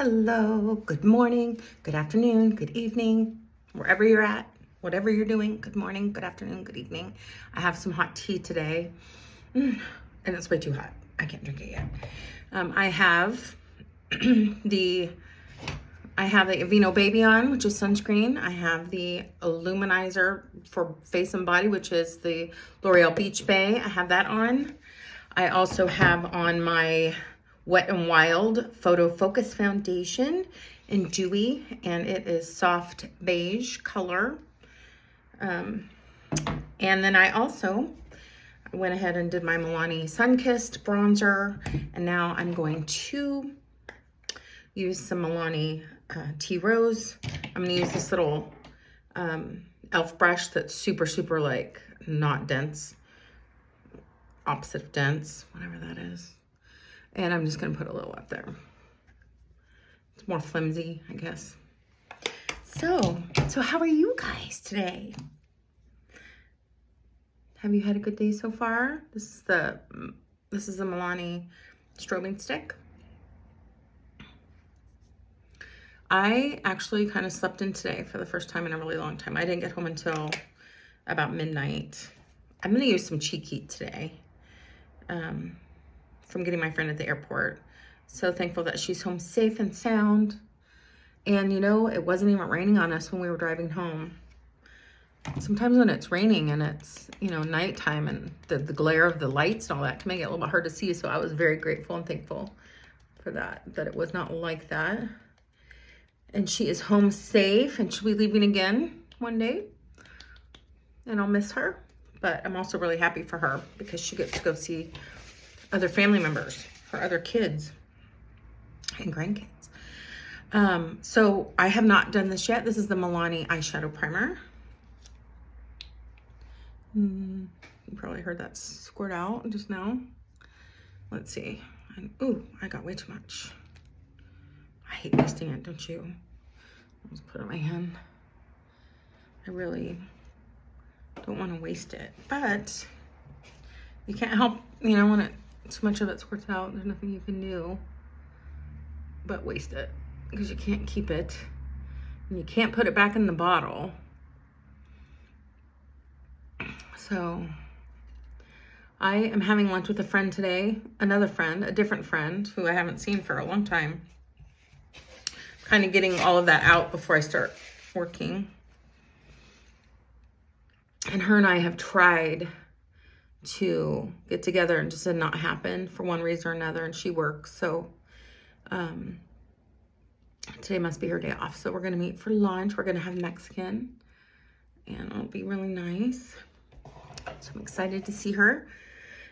Hello, good morning, good afternoon, good evening, wherever you're at, whatever you're doing, good morning, good afternoon, good evening. I have some hot tea today, and it's way too hot. I can't drink it yet. I have the Aveeno Baby on, which is sunscreen. I have the Illuminizer for face and body, which is the L'Oreal Beach Bay. I have that on. I also have on my Wet n Wild Photo Focus Foundation in Dewy, and it is soft beige color. And then I also went ahead and did my Milani Sunkissed bronzer, and now I'm going to use some Milani Tea Rose. I'm gonna use this little e.l.f. brush that's super like not dense, opposite of dense, whatever that is. And I'm just gonna put a little up there. It's more flimsy, I guess. So how are you guys today? Have you had a good day so far? This is the Milani strobing stick. I actually kind of slept in today for the first time in a really long time. I didn't get home until about midnight. I'm gonna use some cheek heat today. From getting my friend at the airport. So thankful that she's home safe and sound. And you know, it wasn't even raining on us when we were driving home. Sometimes when it's raining and it's, you know, nighttime and the glare of the lights and all that can make it a little bit hard to see. So I was very grateful and thankful for that it was not like that. And she is home safe, and she'll be leaving again one day. And I'll miss her. But I'm also really happy for her because she gets to go see other family members, her other kids and grandkids. So I have not done this yet. This is the Milani eyeshadow primer. You probably heard that squirt out just now. Let's see. Ooh, I got way too much. I hate wasting it, don't you? I'll just put it on my hand. I really don't want to waste it, but you can't help, you know, when too much of it squirts out, there's nothing you can do but waste it because you can't keep it and you can't put it back in the bottle. So I am having lunch with a friend today, another friend, a different friend who I haven't seen for a long time. Kind of getting all of that out before I start working. And her and I have tried to get together and just did not happen for one reason or another, and she works, so today must be her day off. So we're gonna meet for lunch. We're gonna have Mexican and it'll be really nice. So I'm excited to see her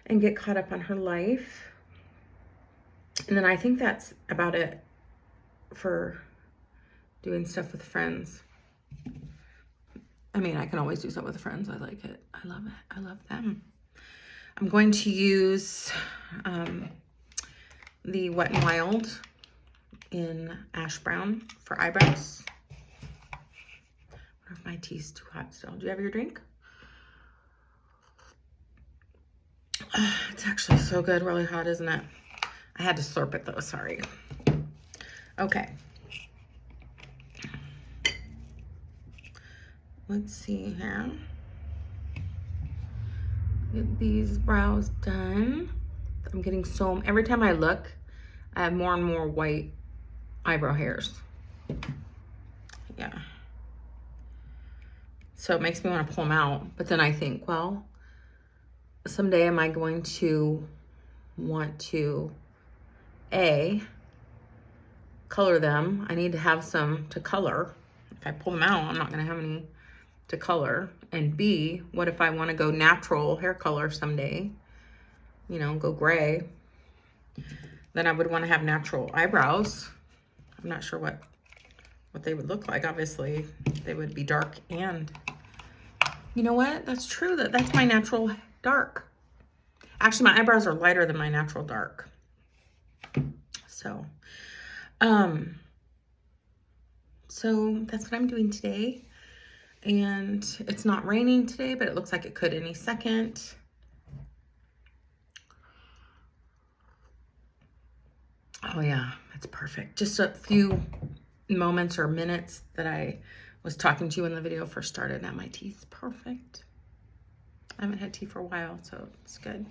and get caught up on her life. And then I think that's about it for doing stuff with friends. I mean, I can always do stuff with friends. I like it. I love it. I love them. I'm going to use the Wet n Wild in Ash Brown for eyebrows. I wonder if my tea's too hot still. Do you have your drink? It's actually so good, really hot, isn't it? I had to slurp it though, sorry. Okay. Let's see here. Get these brows done. I'm getting so, every time I look, I have more and more white eyebrow hairs. Yeah. So it makes me want to pull them out. But then I think, well, someday am I going to want to, A, color them. I need to have some to color. If I pull them out, I'm not going to have any to color. And B, what if I want to go natural hair color someday, you know, go gray, then I would want to have natural eyebrows. I'm not sure what they would look like. Obviously they would be dark, and you know what, that's true, that's my natural dark. Actually, my eyebrows are lighter than my natural dark. So that's what I'm doing today. And it's not raining today, but it looks like it could any second. Oh yeah, That's perfect. Just a few moments or minutes that I was talking to you when the video first started. Now my teeth, perfect. I haven't had tea for a while, so it's good.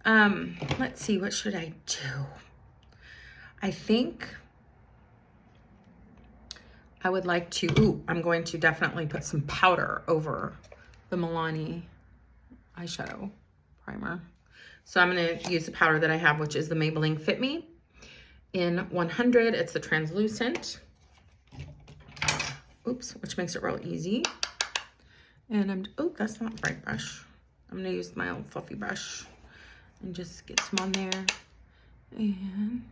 Let's see, what should I do? I think I would like to, I'm going to definitely put some powder over the Milani eyeshadow primer. So I'm going to use the powder that I have, which is the Maybelline Fit Me in 100. It's the translucent. Oops, which makes it real easy. And oh, that's not the right brush. I'm going to use my old fluffy brush and just get some on there. And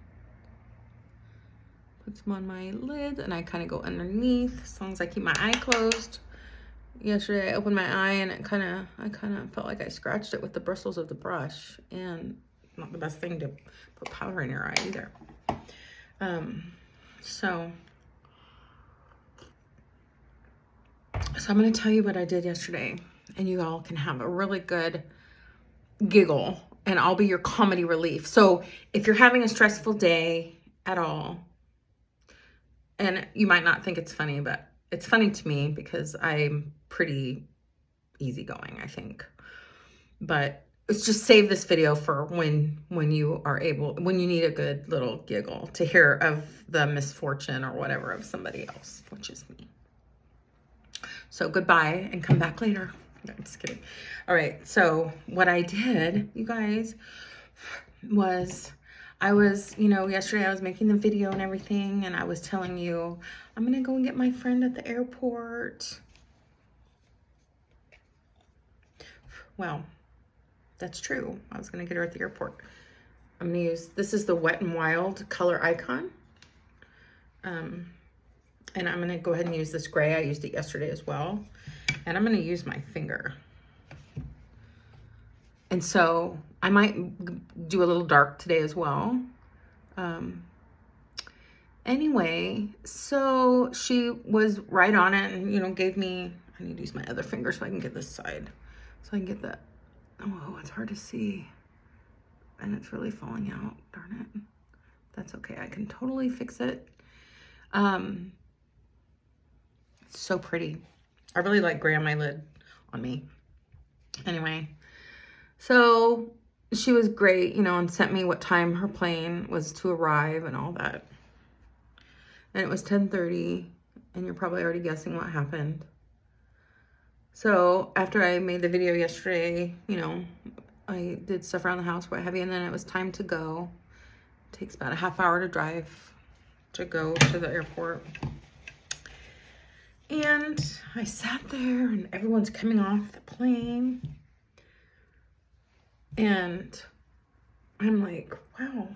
put some on my lid, and I kind of go underneath as long as I keep my eye closed. Yesterday I opened my eye and I kind of felt like I scratched it with the bristles of the brush, and not the best thing to put powder in your eye either. So I'm going to tell you what I did yesterday, and you all can have a really good giggle, and I'll be your comedy relief. So if you're having a stressful day at all, and you might not think it's funny, but it's funny to me because I'm pretty easygoing, I think. But let's just save this video for when you are able, when you need a good little giggle to hear of the misfortune or whatever of somebody else, which is me. So goodbye and come back later. No, I'm just kidding. All right, so what I did, you guys, was yesterday I was making the video and everything, and I was telling you, I'm going to go and get my friend at the airport. Well, that's true. I was going to get her at the airport. I'm going to use, this is the Wet n Wild color icon. And I'm going to go ahead and use this gray. I used it yesterday as well. And I'm going to use my finger. And so I might do a little dark today as well. Anyway, so she was right on it and, gave me, I need to use my other finger so I can get this side. So I can get that. Oh, it's hard to see. And it's really falling out, darn it. That's okay, I can totally fix it. It's so pretty. I really like gray on my lid on me. Anyway, so she was great, and sent me what time her plane was to arrive and all that. And it was 10:30, and you're probably already guessing what happened. So after I made the video yesterday, I did stuff around the house, what have you, and then it was time to go. It takes about a half hour to drive to go to the airport. And I sat there, and everyone's coming off the plane. And I'm like, wow,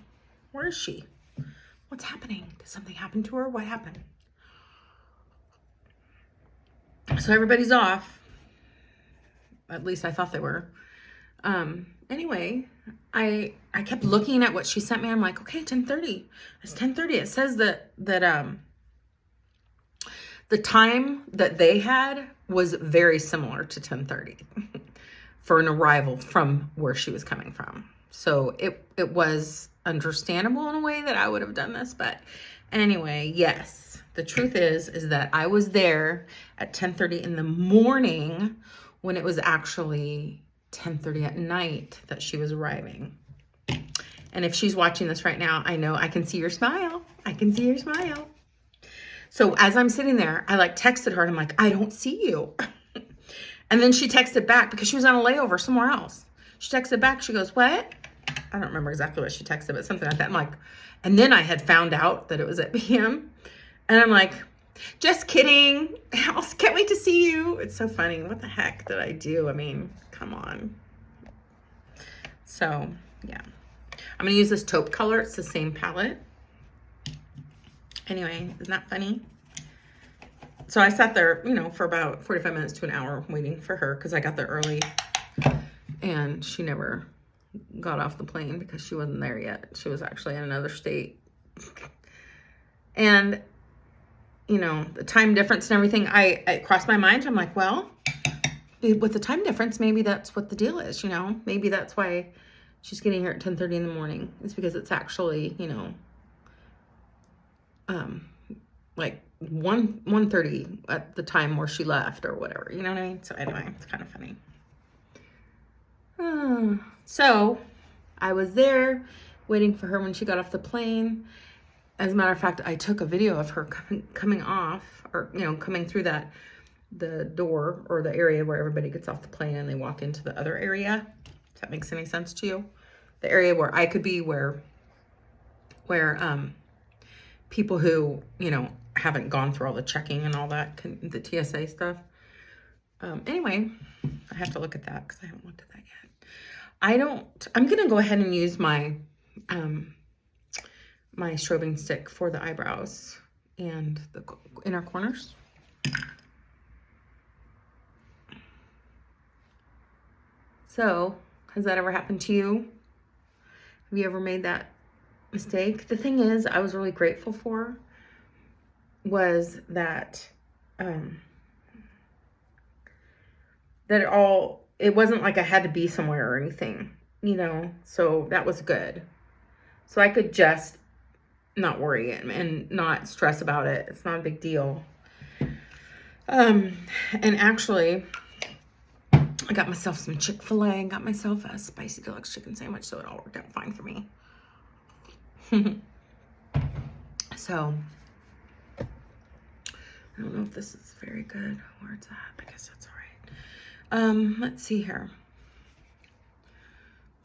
where is she? What's happening? Did something happen to her? What happened? So everybody's off. At least I thought they were. Anyway, I kept looking at what she sent me. I'm like, okay, 10:30. It's 10:30. It says that the time that they had was very similar to 10:30 for an arrival from where she was coming from. So it was understandable in a way that I would have done this. But anyway, yes, the truth is that I was there at 10:30 in the morning when it was actually 10:30 at night that she was arriving. And if she's watching this right now, I know I can see your smile. I can see your smile. So as I'm sitting there, I texted her and I'm like, I don't see you. And then she texted back because she was on a layover somewhere else. She texted back. She goes, what? I don't remember exactly what she texted, but something like that. I'm like, and then I had found out that it was at PM. And I'm like, just kidding. I can't wait to see you. It's so funny. What the heck did I do? I mean, come on. So, yeah. I'm going to use this taupe color. It's the same palette. Anyway, isn't that funny? So I sat there, for about 45 minutes to an hour waiting for her because I got there early. And she never got off the plane because she wasn't there yet. She was actually in another state. And, the time difference and everything, it crossed my mind. I'm like, well, with the time difference, maybe that's what the deal is, Maybe that's why she's getting here at 10:30 in the morning. It's because it's actually, like 1:30 at the time where she left or whatever, you know what I mean? So anyway, it's kind of funny. So I was there waiting for her when she got off the plane. As a matter of fact, I took a video of her coming off, or, you know, coming through the door or the area where everybody gets off the plane and they walk into the other area. If that makes any sense to you. The area where I could be, where people who, you know, haven't gone through all the checking and all that, the TSA stuff. Anyway, I have to look at that because I haven't looked at that yet. I'm going to go ahead and use my, my strobing stick for the eyebrows and the inner corners. So, has that ever happened to you? Have you ever made that mistake? The thing is, I was really grateful for was that, it wasn't like I had to be somewhere or anything, you know, so that was good. So I could just not worry and not stress about it. It's not a big deal. And actually, I got myself some Chick-fil-A and got myself a spicy deluxe chicken sandwich, so it all worked out fine for me. So, I don't know if this is very good. Where it's at, I guess that's all right. Let's see here.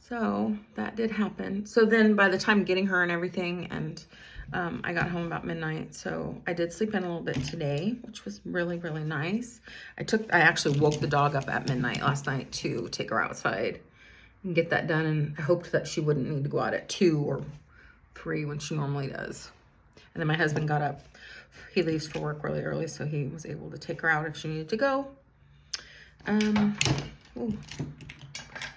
So that did happen. So then by the time getting her and everything, and I got home about midnight. So I did sleep in a little bit today, which was really, really nice. I actually woke the dog up at midnight last night to take her outside and get that done. And I hoped that she wouldn't need to go out at 2 or 3 when she normally does. And then my husband got up. He leaves for work really early, so he was able to take her out if she needed to go. Ooh.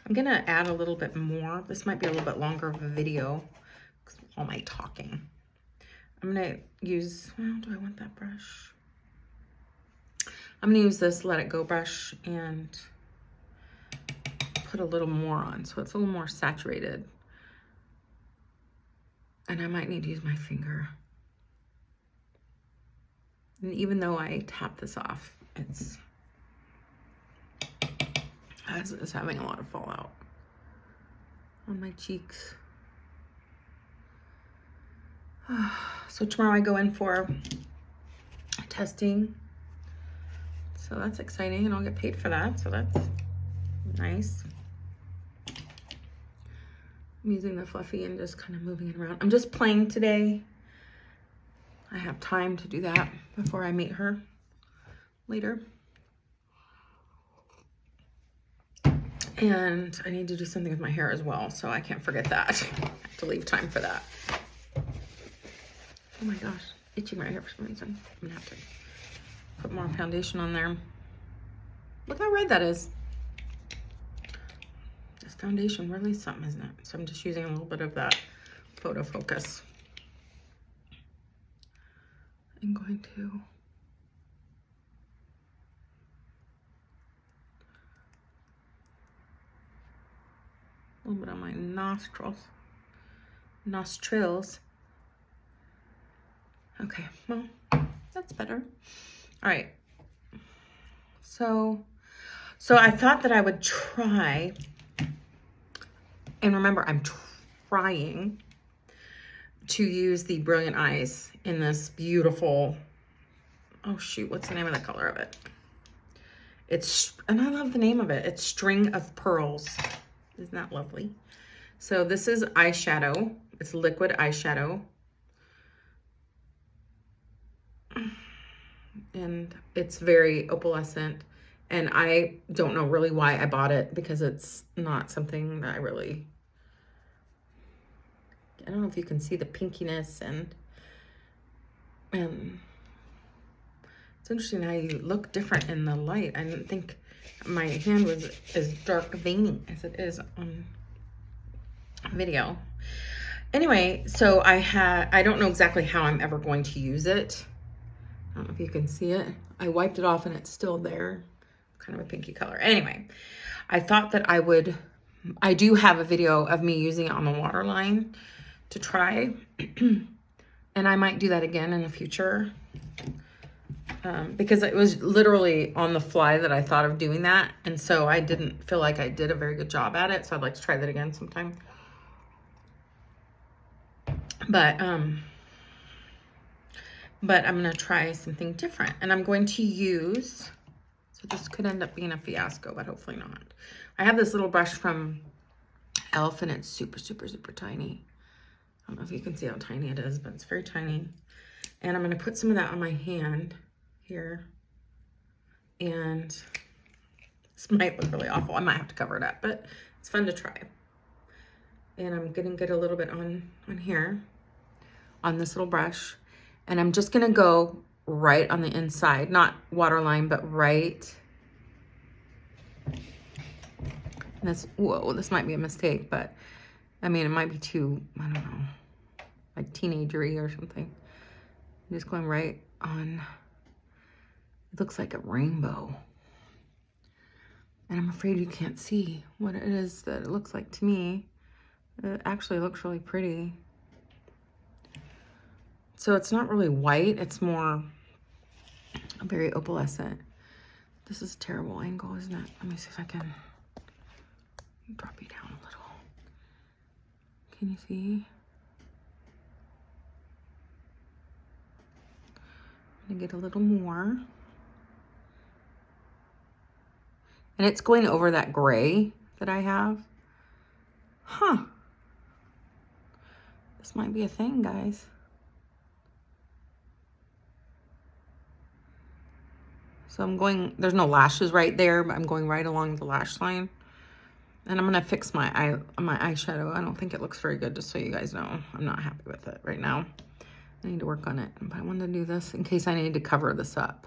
I'm going to add a little bit more. This might be a little bit longer of a video because of all my talking. I'm going to use, well, do I want that brush? I'm going to use this Let It Go brush and put a little more on so it's a little more saturated. And I might need to use my finger. And even though I tap this off, it's having a lot of fallout on my cheeks. So tomorrow I go in for testing. So that's exciting, and I'll get paid for that. So that's nice. I'm using the fluffy and just kind of moving it around. I'm just playing today. I have time to do that before I meet her later. And I need to do something with my hair as well, so I can't forget that. I have to leave time for that. Oh my gosh, itching right here for some reason. I'm gonna have to put more foundation on there. Look how red that is. This foundation really is something, isn't it? So I'm just using a little bit of that photo focus. I'm going to a little bit on my nostrils. Okay, well, that's better. All right. So I thought that I would try, and remember, I'm trying to use the Brilliant Eyes in this beautiful, oh shoot, what's the name of the color of it? And I love the name of it. It's String of Pearls. Isn't that lovely? So this is eyeshadow. It's liquid eyeshadow. And it's very opalescent. And I don't know really why I bought it, because it's not something that I don't know if you can see the pinkiness, and it's interesting how you look different in the light. I didn't think my hand was as dark veiny as it is on video. Anyway, so I don't know exactly how I'm ever going to use it. I don't know if you can see it. I wiped it off and it's still there. Kind of a pinky color. Anyway, I thought that I do have a video of me using it on the waterline to try. And I might do that again in the future. Because it was literally on the fly that I thought of doing that. And so I didn't feel like I did a very good job at it. So I'd like to try that again sometime. But I'm going to try something different. And I'm going to use, so this could end up being a fiasco, but hopefully not. I have this little brush from Elf, and it's super, super, super tiny. I don't know if you can see how tiny it is, but it's very tiny. And I'm going to put some of that on my hand here. And this might look really awful. I might have to cover it up, but it's fun to try. And I'm going to get a little bit on here, on this little brush. And I'm just going to go right on the inside, not waterline, but right. And this, whoa, this might be a mistake, but I mean, it might be too, I don't know, like teenagery or something. I'm just going right on, it looks like a rainbow. And I'm afraid you can't see what it is that it looks like to me. It actually looks really pretty. So it's not really white, it's more very opalescent. This is a terrible angle, isn't it? Let me see if I can drop you down a little. Can you see? I'm gonna get a little more. And it's going over that gray that I have. Huh. This might be a thing, guys. So I'm going, there's no lashes right there, but I'm going right along the lash line. And I'm gonna fix my eyeshadow. I don't think it looks very good, just so you guys know. I'm not happy with it right now. I need to work on it, but I want to do this in case I need to cover this up.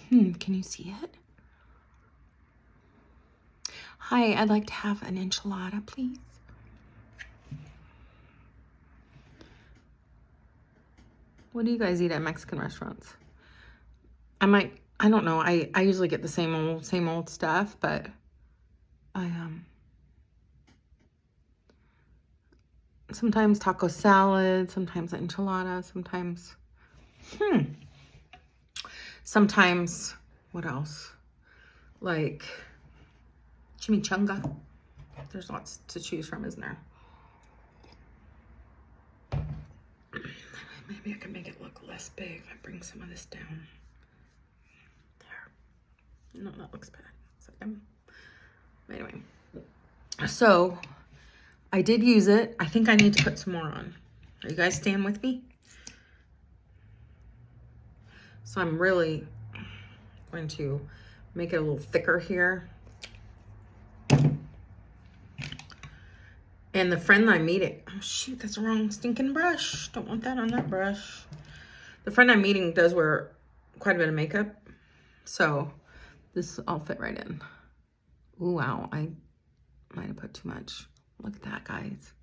Can you see it? Hi, I'd like to have an enchilada, please. What do you guys eat at Mexican restaurants? I don't know. I usually get the same old stuff, but sometimes taco salad, sometimes enchilada, sometimes, what else? Like chimichanga. There's lots to choose from, isn't there? Maybe I can make it look less big if I bring some of this down. There. No, that looks bad. Anyway, so I did use it. I think I need to put some more on. Are you guys staying with me? So I'm really going to make it a little thicker here. And the friend I'm meeting, oh shoot, that's the wrong stinking brush. Don't want that on that brush. The friend I'm meeting does wear quite a bit of makeup. So this all fit right in. Ooh, wow, I might have put too much. Look at that, guys.